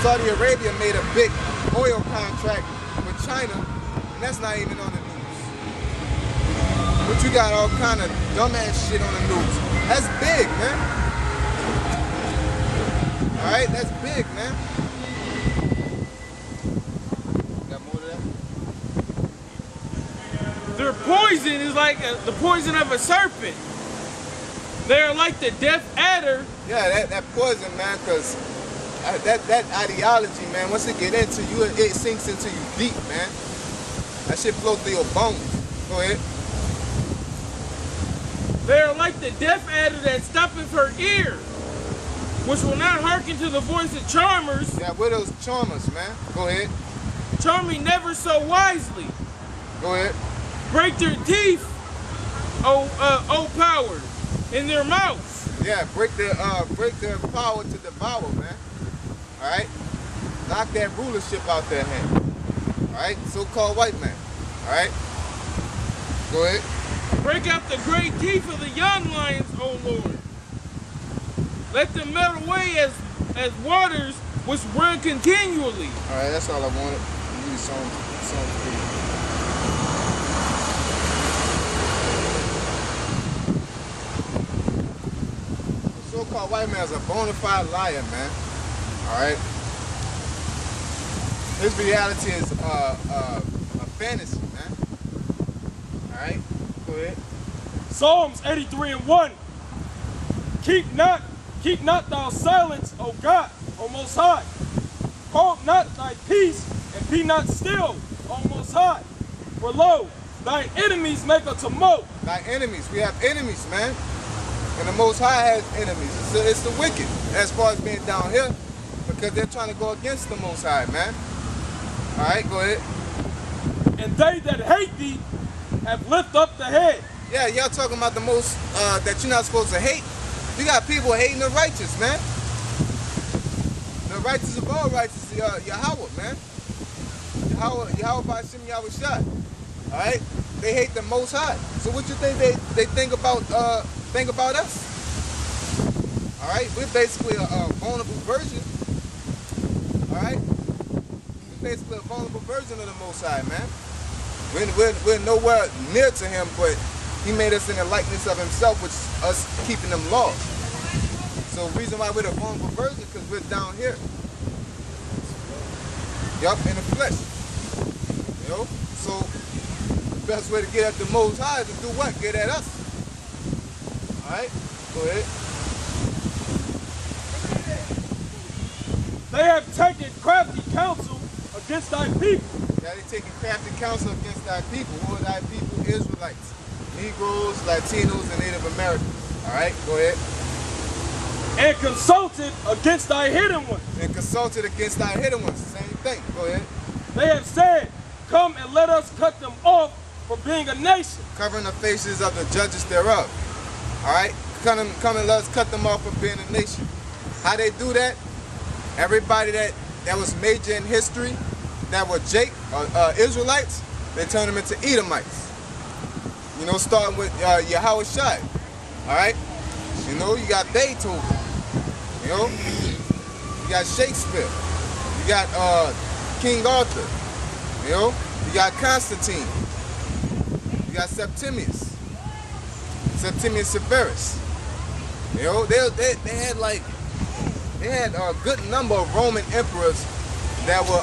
Saudi Arabia made a big oil contract with China, and that's not even on the news. But you got all kind of dumbass shit on the news. That's big, man. Alright, that's big, man. Got more of that? Their poison is like the poison of a serpent. They're like the death adder. Yeah, that poison, man, because that ideology, man, once it get into you, it sinks into you deep, man. That shit flows through your bones. Go ahead. They're like the death adder that stoppeth her ear, which will not hearken to the voice of charmers. Yeah, we're those charmers, man. Go ahead. Charming never so wisely. Go ahead. Break their teeth, oh power, in their mouths. Yeah, break their power to devour, man. All right. Knock that rulership out their hand. All right. So-called white man. All right. Go ahead. Break out the great teeth of the young lions, O Lord. Let them melt away as waters which run continually. All right, that's all I wanted. You need Psalm 3. The so-called white man is a bona fide liar, man. All right. His reality is a fantasy, man. All right. Go ahead. Psalms 83:1. Keep not thou silence, O God, O Most High. Hold not thy peace, and be not still, O Most High. For lo, thine enemies make a tumult. Thy enemies. We have enemies, man. And the Most High has enemies. It's the wicked, as far as being down here, because they're trying to go against the Most High, man. All right, go ahead. And they that hate thee have lift up the head. Yeah, y'all talking about the most that you're not supposed to hate. You got people hating the righteous, man. The righteous of all righteous, Yahweh, man. Yahweh by Shem Yahweh Shai. All right, they hate the Most High. So what you think they think about us? All right, we're basically a vulnerable version. All right, we're basically a vulnerable version of the Most High, man. We're nowhere near to him, but he made us in the likeness of himself, which is us keeping them laws. So the reason why we're the vulnerable version is because we're down here. Yup, in the flesh. You know? So the best way to get at the Most High is to do what? Get at us. Alright? Go ahead. They have taken crafty counsel against thy people. Yeah, they taking crafty counsel against thy people. Who are thy people? Israelites. Negroes, Latinos, and Native Americans. Alright, go ahead. And consulted against thy hidden ones. And consulted against thy hidden ones. Same thing. Go ahead. They have said, come and let us cut them off for being a nation. Covering the faces of the judges thereof. Alright? Come and let us cut them off for being a nation. How they do that? Everybody that was major in history, that were Israelites, they turn them into Edomites. You know, starting with Yahweh Shai. Alright? You know, you got Beethoven. You know? You got Shakespeare. You got King Arthur. You know? You got Constantine. You got Septimius Severus. You know, they had a good number of Roman emperors that were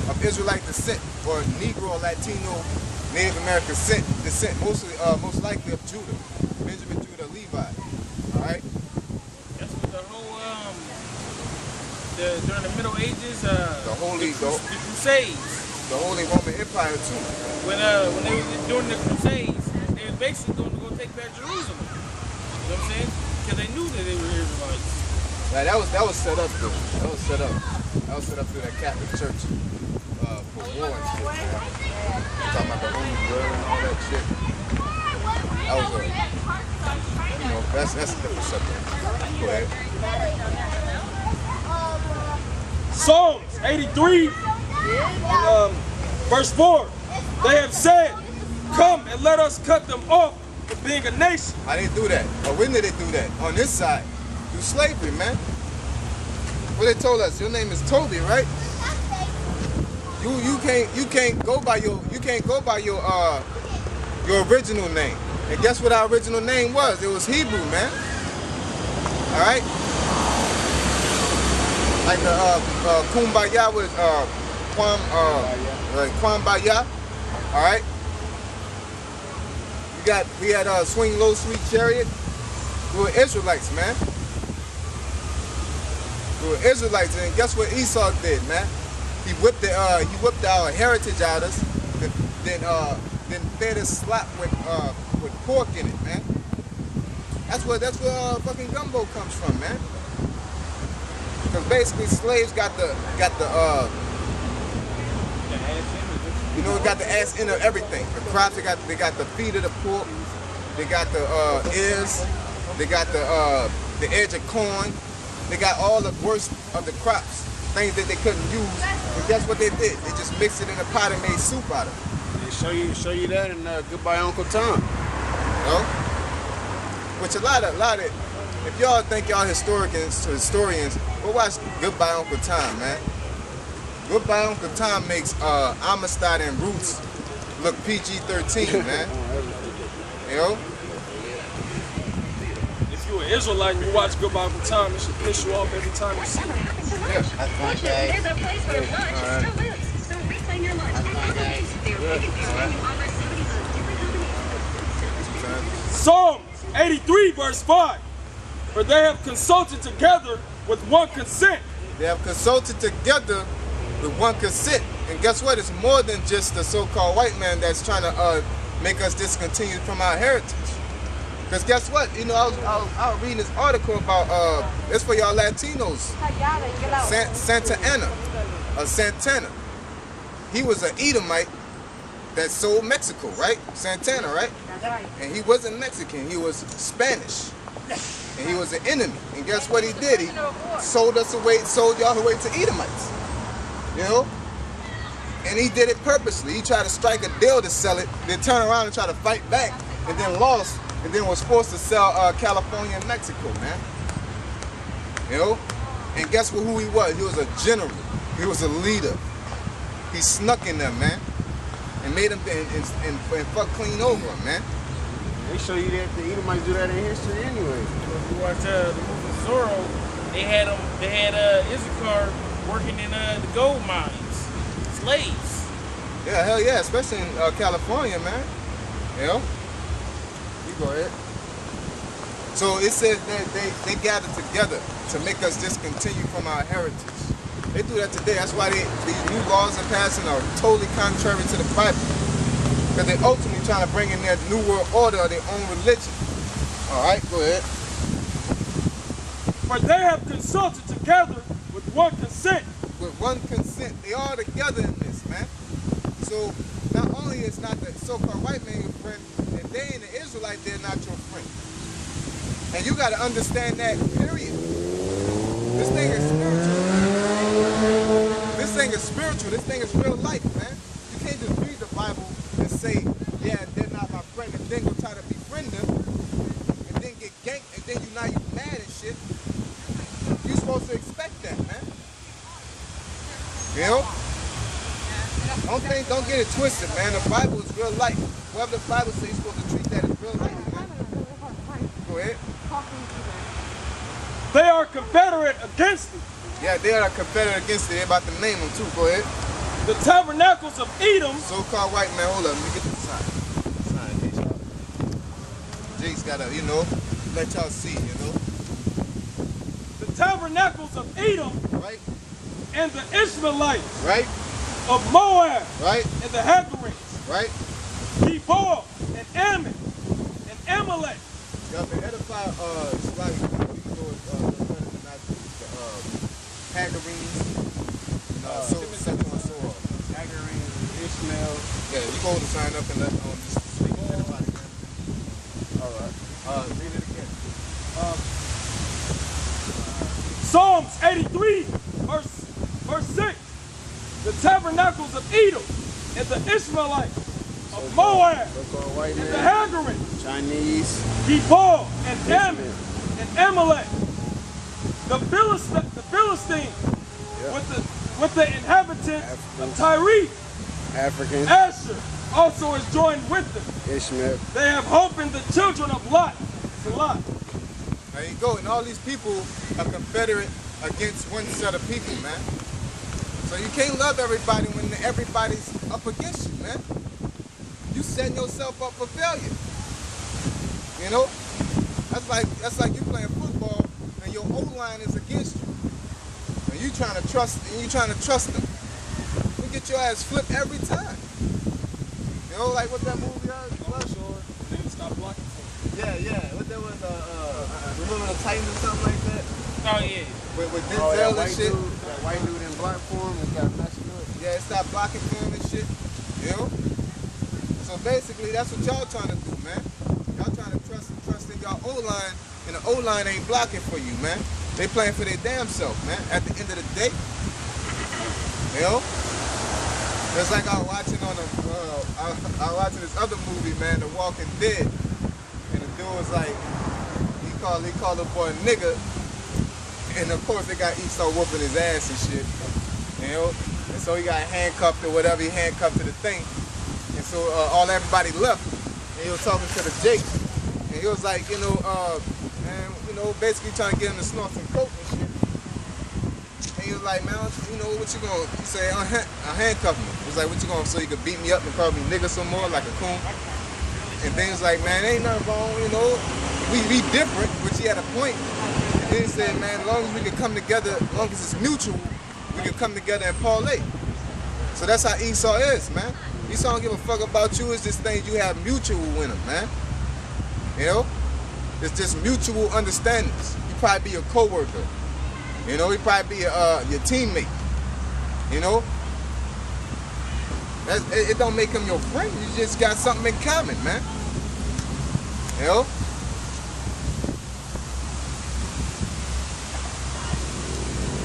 of Israelite descent, or Negro, Latino, Native American descent, most likely of Judah, Benjamin, Judah, Levi. All right. That's what the whole during the Middle Ages, the Crusades, the Holy Roman Empire too. When they were doing the Crusades, they were basically going to go take back Jerusalem. You know what I'm saying? Because they knew that they were Israelites. Yeah, that was set up though. That was set up through that Catholic Church for war and shit. Talking about the Holy Blood and all that shit. That was you know, that's a different subject. Go ahead. Psalms 83, verse 4. They have said, come and let us cut them off for being a nation. How they do that? Or when did they do that? On this side. Through slavery, man. What they told us? Your name is Toby, right? You can't go by your original name. And guess what our original name was? It was Hebrew, man. All right. Like the Kumbaya was Kwambaya. All right. We had Swing Low Sweet Chariot. We were Israelites, man. We were Israelites, and guess what Esau did, man? He whipped our heritage out of us, then fed us slop with pork in it, man. That's where fucking gumbo comes from, man. Because basically slaves got the got the ass end of everything. The crops they got the feet of the pork, they got the ears, they got the edge of corn, they got all the worst of the crops, things that they couldn't use. And guess what they did? They just mixed it in a pot and made soup out of it. They show you that in Goodbye Uncle Tom. You know? Which a lot of if y'all think y'all historians, go watch Goodbye Uncle Tom, man. Goodbye Uncle Tom makes Amistad and Roots look PG-13, man. You know? If you're an Israelite and you watch Goodbye Uncle Tom, it should piss you off every time you see it. Yeah. That's fine, guys. There's a place where lunch still lives, so reclaim your lunch. Psalms 83 verse 5. For they have consulted together with one consent. They have consulted together with one consent. And guess what? It's more than just the so-called white man that's trying to make us discontinue from our heritage. Because guess what? You know, I was reading this article about, it's for y'all Latinos, Santana. He was an Edomite that sold Mexico, right? Santana, right? And he wasn't Mexican, he was Spanish. And he was an enemy. And guess what he did? He sold y'all away to Edomites. You know? And he did it purposely. He tried to strike a deal to sell it, then turn around and try to fight back, and then lost, and then was forced to sell California and Mexico, man. You know? And guess who he was? He was a general. He was a leader. He snuck in there, man. And made him and fuck clean over him, man. They show you that the Edomites do that in history anyway. If you watch the movie Zorro, they had Issachar working in the gold mines, slaves. Yeah, hell yeah, especially in California, man. You know? You go ahead. So it says that they gathered together to make us discontinue from our heritage. They do that today. That's why these new laws are passing are totally contrary to the Bible. Because they're ultimately trying to bring in their new world order of their own religion. All right, go ahead. For they have consulted together with one consent. With one consent. They all together in this, man. So not only is not the so-called white man your friend, and they ain't the Israelite, they're not your friend. And you got to understand that, period. This thing is spiritual. This thing is spiritual. This thing is real life, man. You can't just read the Bible and say, yeah, they're not my friend, and then go try to befriend them, and then get ganked, and then you mad and shit. You're supposed to expect that, man. You know? Don't get it twisted, man. The Bible is real life. Whatever the Bible says, you're supposed to treat that as real life, man. Go ahead. They are Confederate against it. Yeah, they are Confederate against it. They're about to name them too. Go ahead. The tabernacles of Edom. So-called white man. Hold up. Let me get the sign. Jake's got to, let y'all see, The tabernacles of Edom. Right. And the Ishmaelites. Right. Of Moab. Right. And the Heathens. Right. Gebal and Ammon and Amalek. Y'all been edified, Hagarenes, so on and so on. Hagarenes, Ishmael. Yeah, you go to sign up and let speak to everybody again. All right. Read it again. Psalms 83, verse 6. The tabernacles of Edom and the Ishmaelites of Moab So-called white and man. the Hagarenes, Chinese. Gebal and Ammon and Amalek. The Philistines Philistines, Yeah. with the inhabitants of Tyre. African, Asher also is joined with them. Ishmael. They have hope in the children of Lot. It's a lot. There you go. And all these people are Confederate against one set of people, man. So you can't love everybody when everybody's up against you, man. You setting yourself up for failure. You know? That's like you playing football and your O-line is against you. And you trying to trust them. You get your ass flipped every time. You know, like what that movie was? They didn't stop blocking for me. Yeah. What that was, remember the Titans or something like that? Oh yeah. With that Denzel and white shit. dude, that white dude in black form and got messed up. Yeah, it stopped blocking for him and shit. You know? So basically, that's what y'all trying to do, man. Y'all trying to trust in y'all O-line, and the O-line ain't blocking for you, man. They playing for their damn self, man. At the end of the day, you know? It's like I was watching I was watching this other movie, man, The Walking Dead, and the dude was like, he called the boy a nigga, and of course they got Esau whooping his ass and shit, you know? And so he got handcuffed or whatever, he handcuffed to the thing, and so everybody left, and he was talking to the Jake, and he was like, basically trying to get him to snort some coke and shit. And he was like, man, you know, what you gonna, he said, I handcuff me. He was like, what you gonna, so you could beat me up and call me nigga some more, like a coon? And then he was like, man, ain't nothing wrong, you know, we different, which he had a point. And then he said, man, as long as we can come together, as long as it's mutual, we can come together and parlay. So that's how Esau is, man. Esau don't give a fuck about you, it's just things you have mutual with him, man. You know? It's just mutual understandings. He probably be your co-worker. You know, he probably be your teammate. You know? It don't make him your friend. You just got something in common, man. You know?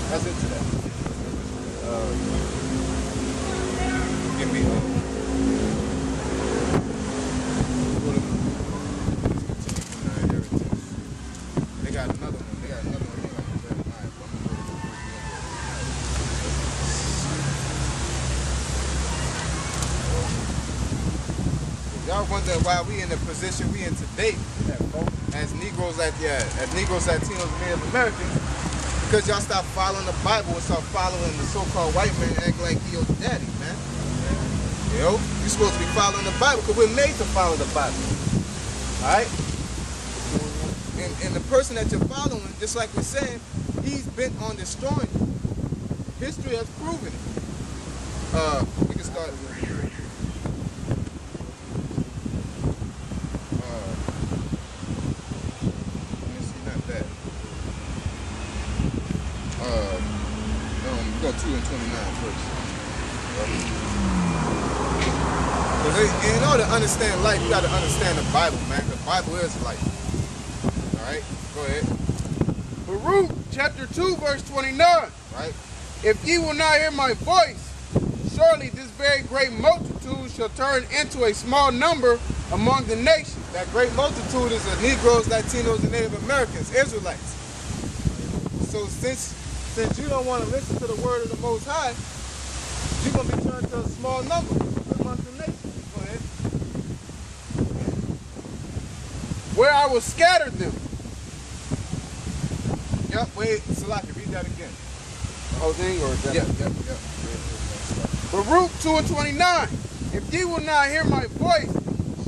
That's it to that. Give me They got another one. Y'all wondering why we in the position we in today as Negroes, Latinos, and Native Americans, because y'all stop following the Bible and start following the so-called white man and act like he your daddy, man. You know, you're supposed to be following the Bible because we're made to follow the Bible. All right? And the person that you're following, just like we're saying, he's bent on destroying you. History has proven it. We can start. Go 2 and 29 first. In order to understand life, you got to understand the Bible, man. The Bible is life. All right, go ahead. Baruch chapter 2, verse 29. Right. If ye will not hear my voice, surely this very great multitude shall turn into a small number among the nations. That great multitude is the Negroes, Latinos, and Native Americans, Israelites. So since you don't want to listen to the word of the Most High, you're going to be turned to a small number among the nations. Go ahead. Where I will scatter them. Yep, wait, Salaki, read that again. The whole thing, or is that? Yep. Baruch 2 and 29. If ye will not hear my voice,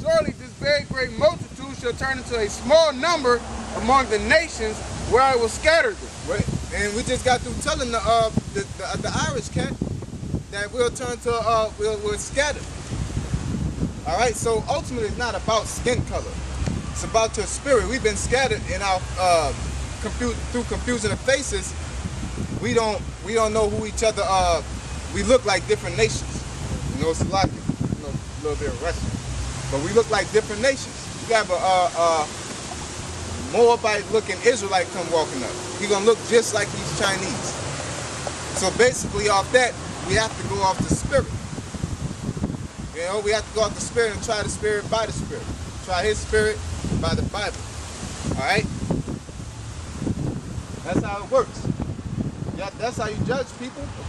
surely this very great multitude shall turn into a small number among the nations where I will scatter them. Right. And we just got through telling the Irish cat that we'll turn to we'll scatter. All right. So ultimately, it's not about skin color. It's about your spirit. We've been scattered in our through confusing of faces. We don't know who each other are. We look like different nations. You know, it's like a little bit of Russian, but we look like different nations. You have a Moabite-looking Israelite come walking up. He's gonna look just like he's Chinese. So basically, off that, we have to go off the spirit. You know, we have to go off the spirit and try the spirit by the spirit. Try his spirit by the Bible. All right? That's how it works. Yeah, that's how you judge people. According